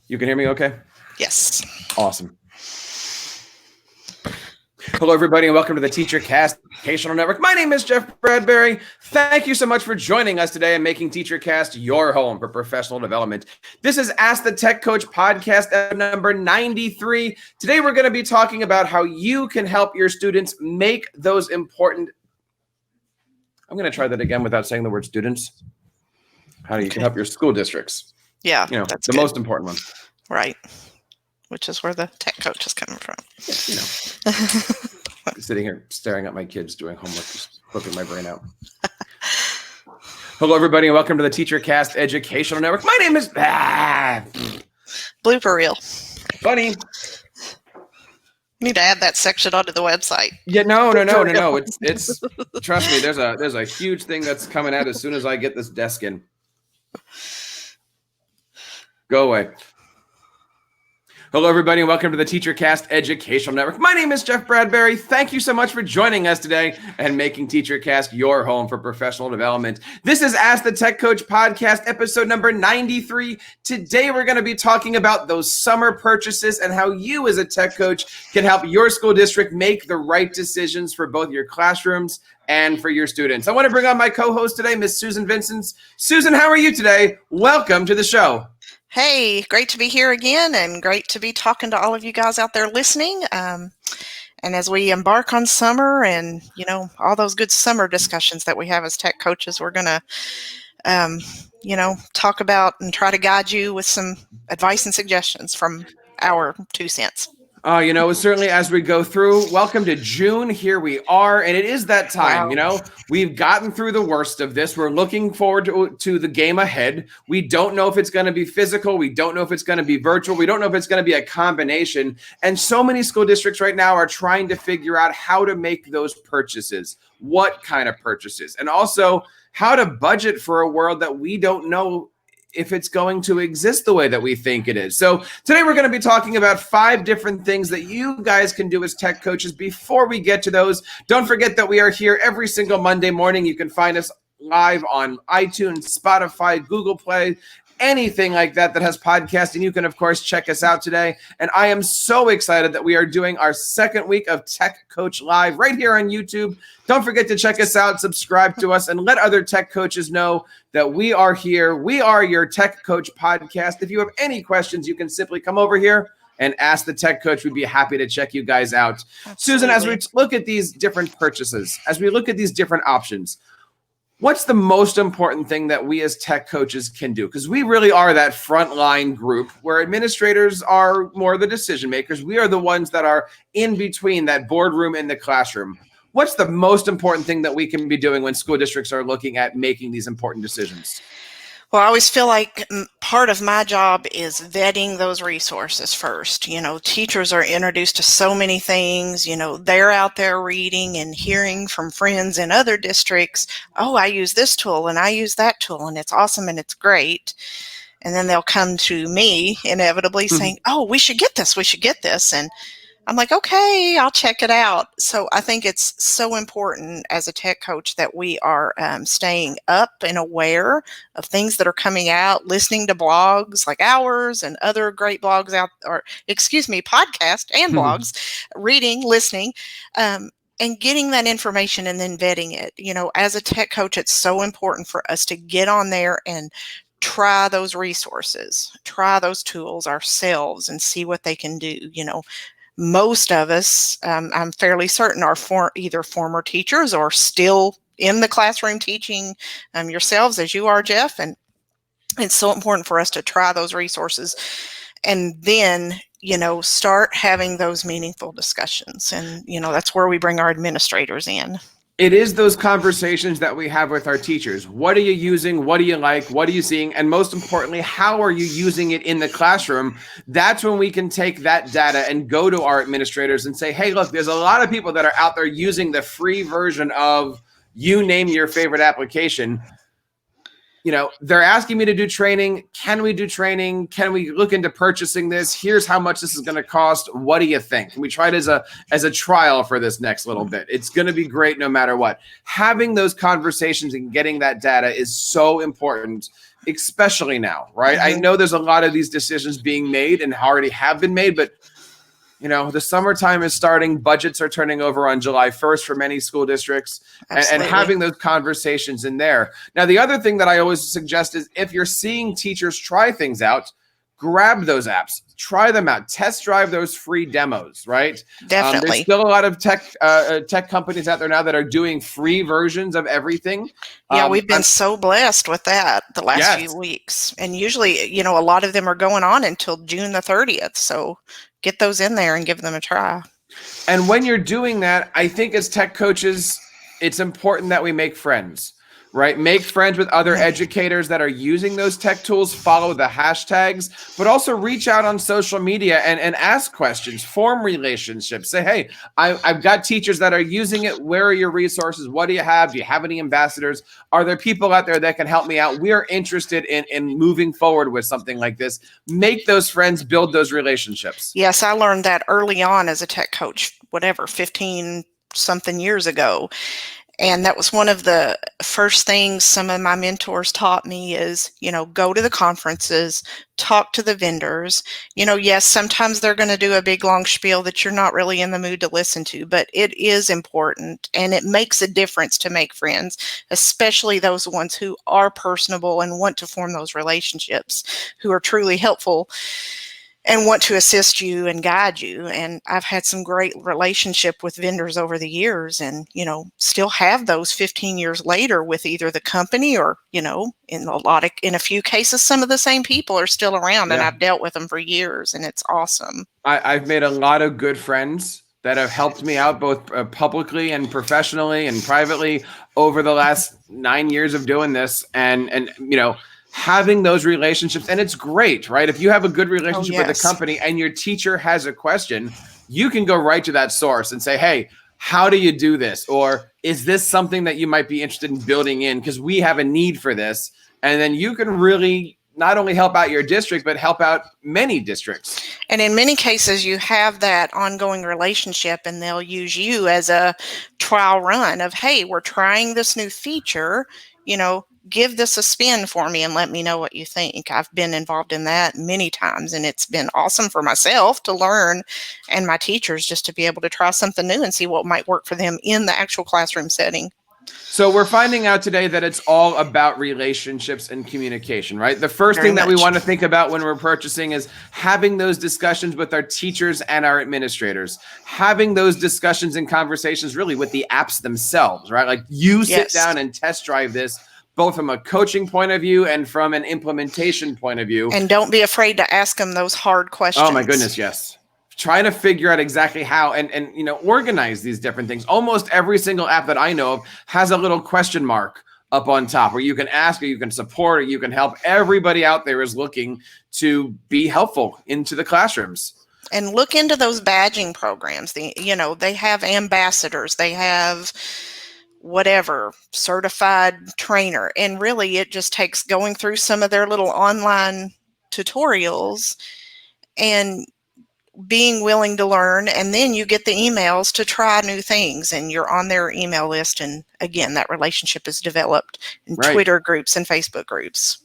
You can hear me okay? Yes. Awesome. Hello, everybody, and welcome to the TeacherCast Educational Network. My name is Jeff Bradbury. Thank you so much for joining us today and making TeacherCast your home for professional development. This is Ask the Tech Coach podcast number 93. Today, we're going to be talking about how you can help your students make those important. I'm going to try that again without saying the word students. How you can help your school districts. Yeah, that's the most important one. Right. Which is where the tech coach is coming from. Sitting here staring at my kids doing homework, just flipping my brain out. Hello, everybody, and welcome to the TeacherCast Educational Network. My name is Blooper reel. Funny. Need to add that section onto the website. Yeah, no. It's trust me. There's a huge thing that's coming out as soon as I get this desk in. Go away. Hello, everybody, and welcome to the TeacherCast Educational Network. My name is Jeff Bradbury. Thank you so much for joining us today and making TeacherCast your home for professional development. This is Ask the Tech Coach podcast, episode number 93. Today, we're going to be talking about those summer purchases and how you as a tech coach can help your school district make the right decisions for both your classrooms and for your students. I want to bring on my co-host today, Miss Susan Vincent. Susan, how are you today? Welcome to the show. Hey, great to be here again and great to be talking to all of you guys out there listening. And as we embark on summer and, all those good summer discussions that we have as tech coaches, we're going to, talk about and try to guide you with some advice and suggestions from our 2 cents. Certainly as we go through, welcome to June. Here we are, and it is that time. Wow. We've gotten through the worst of this. We're looking forward to the game ahead. We don't know if it's going to be physical. We don't know if it's going to be virtual. We don't know if it's going to be a combination. And so many school districts right now are trying to figure out how to make those purchases, what kind of purchases, and also how to budget for a world that we don't know if it's going to exist the way that we think it is. So today we're going to be talking about 5 different things that you guys can do as tech coaches. Before we get to those, don't forget that we are here every single Monday morning. You can find us live on iTunes, Spotify, Google Play, anything like that has podcasting. You can, of course, check us out today. And I am so excited that we are doing our 2nd week of Tech Coach Live right here on YouTube. Don't forget to check us out, subscribe to us, and let other tech coaches know that we are here. We are your Tech Coach podcast. If you have any questions, you can simply come over here and ask the tech coach. We'd be happy to check you guys out. Absolutely. Susan, as we look at these different purchases, as we look at these different options, what's the most important thing that we as tech coaches can do? Because we really are that frontline group where administrators are more the decision makers. We are the ones that are in between that boardroom and the classroom. What's the most important thing that we can be doing when school districts are looking at making these important decisions? Well, I always feel like part of my job is vetting those resources first. Teachers are introduced to so many things. They're out there reading and hearing from friends in other districts. Oh, I use this tool and I use that tool and it's awesome and it's great. And then they'll come to me inevitably saying, oh, we should get this. We should get this. And I'm like, okay, I'll check it out. So I think it's so important as a tech coach that we are staying up and aware of things that are coming out, listening to blogs like ours and other great blogs podcasts and blogs, reading, listening, and getting that information and then vetting it. As a tech coach, it's so important for us to get on there and try those resources, try those tools ourselves and see what they can do. Most of us, I'm fairly certain, are either former teachers or still in the classroom teaching yourselves as you are, Jeff. And it's so important for us to try those resources and then, start having those meaningful discussions. And, that's where we bring our administrators in. It is those conversations that we have with our teachers. What are you using? What do you like? What are you seeing? And most importantly, how are you using it in the classroom? That's when we can take that data and go to our administrators and say, hey, look, there's a lot of people that are out there using the free version of you name your favorite application. they're asking me to do training. Can we do training? Can we look into purchasing this? Here's how much this is going to cost. What do you think? Can we try it as a trial for this next little bit? It's going to be great no matter what. Having those conversations and getting that data is so important, especially now, right? I know there's a lot of these decisions being made and already have been made, but the summertime is starting. Budgets are turning over on July 1st for many school districts, and having those conversations in there. Now, the other thing that I always suggest is if you're seeing teachers try things out, grab those apps, try them out, test drive those free demos, right? Definitely. There's still a lot of tech companies out there now that are doing free versions of everything. Yeah, we've been so blessed with that the last few weeks. And usually, a lot of them are going on until June the 30th. So get those in there and give them a try. And when you're doing that, I think as tech coaches, it's important that we make friends, right? Make friends with other educators that are using those tech tools, follow the hashtags, but also reach out on social media and ask questions, form relationships. Say, hey, I've got teachers that are using it. Where are your resources? What do you have? Do you have any ambassadors? Are there people out there that can help me out? We are interested in moving forward with something like this. Make those friends, build those relationships. Yes, I learned that early on as a tech coach, 15 something years ago. And that was one of the first things some of my mentors taught me is, go to the conferences, talk to the vendors. Yes, sometimes they're going to do a big long spiel that you're not really in the mood to listen to, but it is important and it makes a difference to make friends, especially those ones who are personable and want to form those relationships, who are truly helpful and want to assist you and guide you. And I've had some great relationship with vendors over the years and, still have those 15 years later with either the company or, in a few cases, some of the same people are still around and I've dealt with them for years and it's awesome. I've made a lot of good friends that have helped me out both publicly and professionally and privately over the last 9 years of doing this. And having those relationships, and it's great, right? If you have a good relationship with a company and your teacher has a question, you can go right to that source and say, hey, how do you do this? Or is this something that you might be interested in building in? Because we have a need for this. And then you can really not only help out your district, but help out many districts. And in many cases, you have that ongoing relationship and they'll use you as a trial run of, hey, we're trying this new feature, give this a spin for me and let me know what you think. I've been involved in that many times and it's been awesome for myself to learn and my teachers just to be able to try something new and see what might work for them in the actual classroom setting. So we're finding out today that it's all about relationships and communication, right? The first thing that we want to think about when we're purchasing is having those discussions with our teachers and our administrators, having those discussions and conversations really with the apps themselves, right? Like you sit down and test drive this, both from a coaching point of view and from an implementation point of view. And don't be afraid to ask them those hard questions. Oh my goodness, yes. Trying to figure out exactly how and organize these different things. Almost every single app that I know of has a little question mark up on top where you can ask or you can support or you can help. Everybody out there is looking to be helpful into the classrooms. And look into those badging programs. They have ambassadors. They have whatever, certified trainer. And really it just takes going through some of their little online tutorials and being willing to learn. And then you get the emails to try new things and you're on their email list. And again, that relationship is developed in Twitter groups and Facebook groups.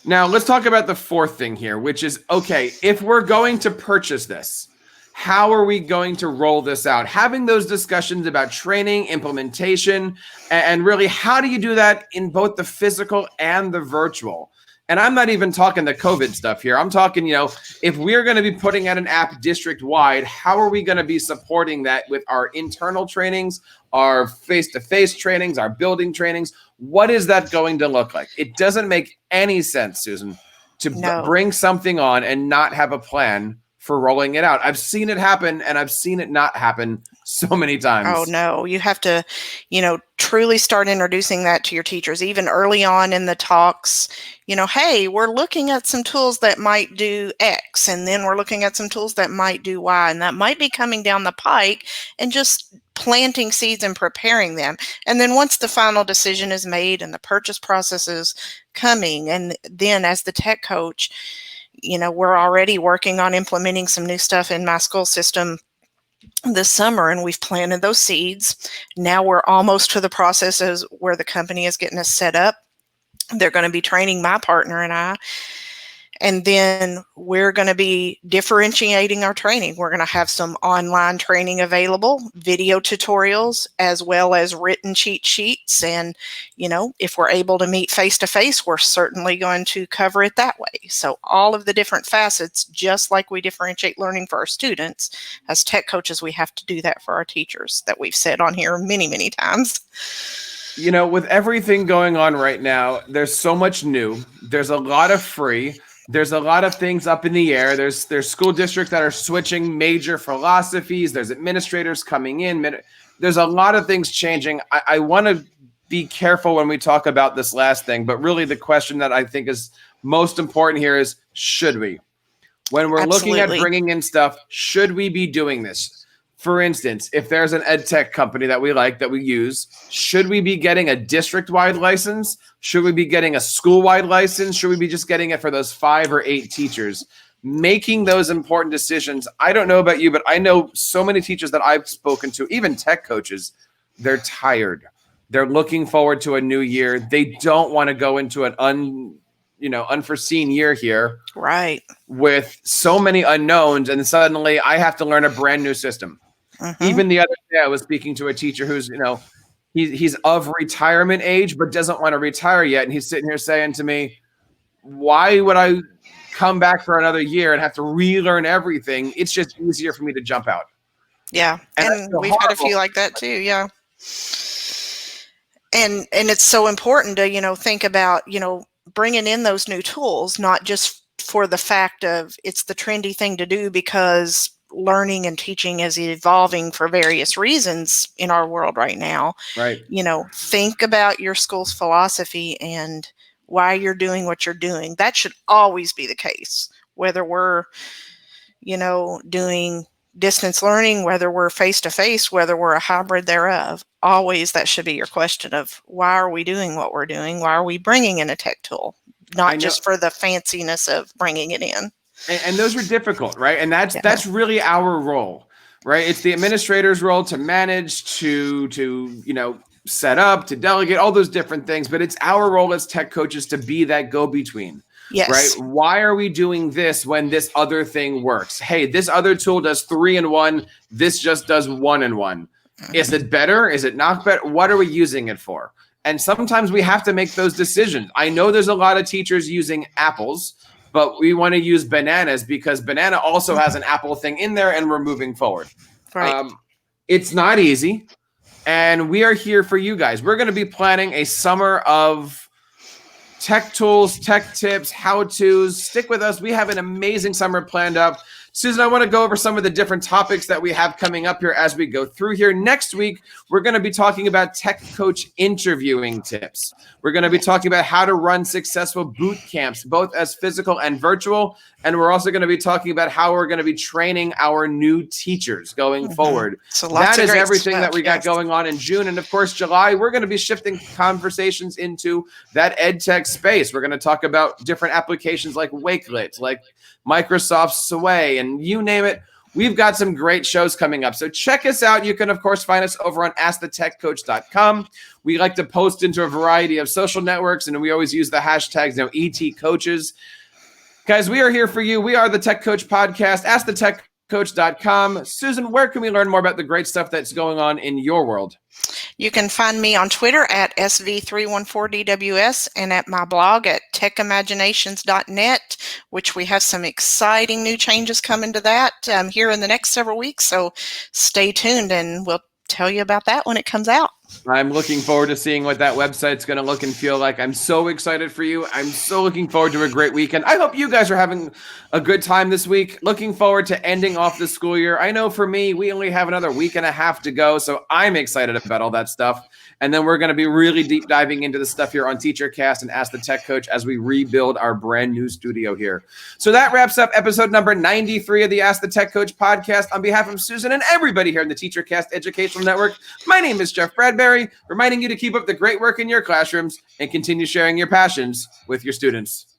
Now let's talk about the fourth thing here, which is, okay, if we're going to purchase this, how are we going to roll this out? Having those discussions about training, implementation, and really how do you do that in both the physical and the virtual? And I'm not even talking the COVID stuff here. I'm talking, if we're going to be putting out an app district-wide, how are we going to be supporting that with our internal trainings, our face-to-face trainings, our building trainings? What is that going to look like? It doesn't make any sense, Susan, to bring something on and not have a plan for rolling it out. I've seen it happen and I've seen it not happen so many times. Oh no, you have to, truly start introducing that to your teachers, even early on in the talks, hey, we're looking at some tools that might do X, and then we're looking at some tools that might do Y, and that might be coming down the pike, and just planting seeds and preparing them. And then once the final decision is made and the purchase process is coming, and then as the tech coach, we're already working on implementing some new stuff in my school system this summer, and we've planted those seeds. Now we're almost to the processes where the company is getting us set up. They're going to be training my partner and I. And then we're going to be differentiating our training. We're going to have some online training available, video tutorials, as well as written cheat sheets. And, if we're able to meet face to face, we're certainly going to cover it that way. So all of the different facets, just like we differentiate learning for our students, as tech coaches, we have to do that for our teachers, that we've said on here many, many times. With everything going on right now, there's so much new. There's a lot of free. There's a lot of things up in the air. There's school districts that are switching major philosophies. There's administrators coming in. There's a lot of things changing. I want to be careful when we talk about this last thing, but really the question that I think is most important here is, should we? When we're looking at bringing in stuff, should we be doing this? For instance, if there's an EdTech company that we like, that we use, should we be getting a district-wide license? Should we be getting a school-wide license? Should we be just getting it for those 5 or 8 teachers? Making those important decisions. I don't know about you, but I know so many teachers that I've spoken to, even tech coaches, they're tired. They're looking forward to a new year. They don't want to go into an unforeseen year here. Right. With so many unknowns, and suddenly I have to learn a brand new system. Even the other day, I was speaking to a teacher who's, he's of retirement age, but doesn't want to retire yet. And he's sitting here saying to me, why would I come back for another year and have to relearn everything? It's just easier for me to jump out. Yeah. And we've had a few like that too. Yeah. And it's so important to, think about, bringing in those new tools, not just for the fact of it's the trendy thing to do, because learning and teaching is evolving for various reasons in our world right now. Right. Think about your school's philosophy and why you're doing what you're doing. That should always be the case, whether we're, doing distance learning, whether we're face-to-face, whether we're a hybrid thereof. Always that should be your question of, why are we doing what we're doing? Why are we bringing in a tech tool? Not just for the fanciness of bringing it in. And those are difficult, right? And that's really our role, right? It's the administrator's role to manage, to set up, to delegate, all those different things. But it's our role as tech coaches to be that go-between. Yes. Right? Why are we doing this when this other thing works? Hey, this other tool does 3-in-1. This just does 1-in-1. Is it better? Is it not better? What are we using it for? And sometimes we have to make those decisions. I know there's a lot of teachers using apples, but we want to use bananas because banana also has an apple thing in there, and we're moving forward. Right. It's not easy, and we are here for you guys. We're going to be planning a summer of tech tools, tech tips, how-tos. Stick with us. We have an amazing summer planned up. Susan, I want to go over some of the different topics that we have coming up here as we go through here. Next week, we're going to be talking about tech coach interviewing tips. We're going to be talking about how to run successful boot camps, both as physical and virtual. And we're also going to be talking about how we're going to be training our new teachers going forward. So that is everything that we got going on in June. And of course, July, we're going to be shifting conversations into that EdTech space. We're going to talk about different applications like Wakelet, like Microsoft Sway, and you name it. We've got some great shows coming up. So check us out. You can, of course, find us over on AskTheTechCoach.com. We like to post into a variety of social networks, and we always use the hashtags, ETCoaches. Guys, we are here for you. We are the Tech Coach Podcast. AskTheTechCoach.com. Susan, where can we learn more about the great stuff that's going on in your world? You can find me on Twitter at SV314DWS and at my blog at techimaginations.net, which we have some exciting new changes coming to that here in the next several weeks. So stay tuned and we'll tell you about that when it comes out. I'm looking forward to seeing what that website's going to look and feel like. I'm so excited for you. I'm so looking forward to a great weekend. I hope you guys are having a good time this week. Looking forward to ending off the school year. I know for me, we only have another week and a half to go, so I'm excited about all that stuff. And then we're going to be really deep diving into the stuff here on TeacherCast and Ask the Tech Coach as we rebuild our brand new studio here. So that wraps up episode number 93 of the Ask the Tech Coach podcast. On behalf of Susan and everybody here in the TeacherCast Educational Network, my name is Jeff Bradbury, reminding you to keep up the great work in your classrooms and continue sharing your passions with your students.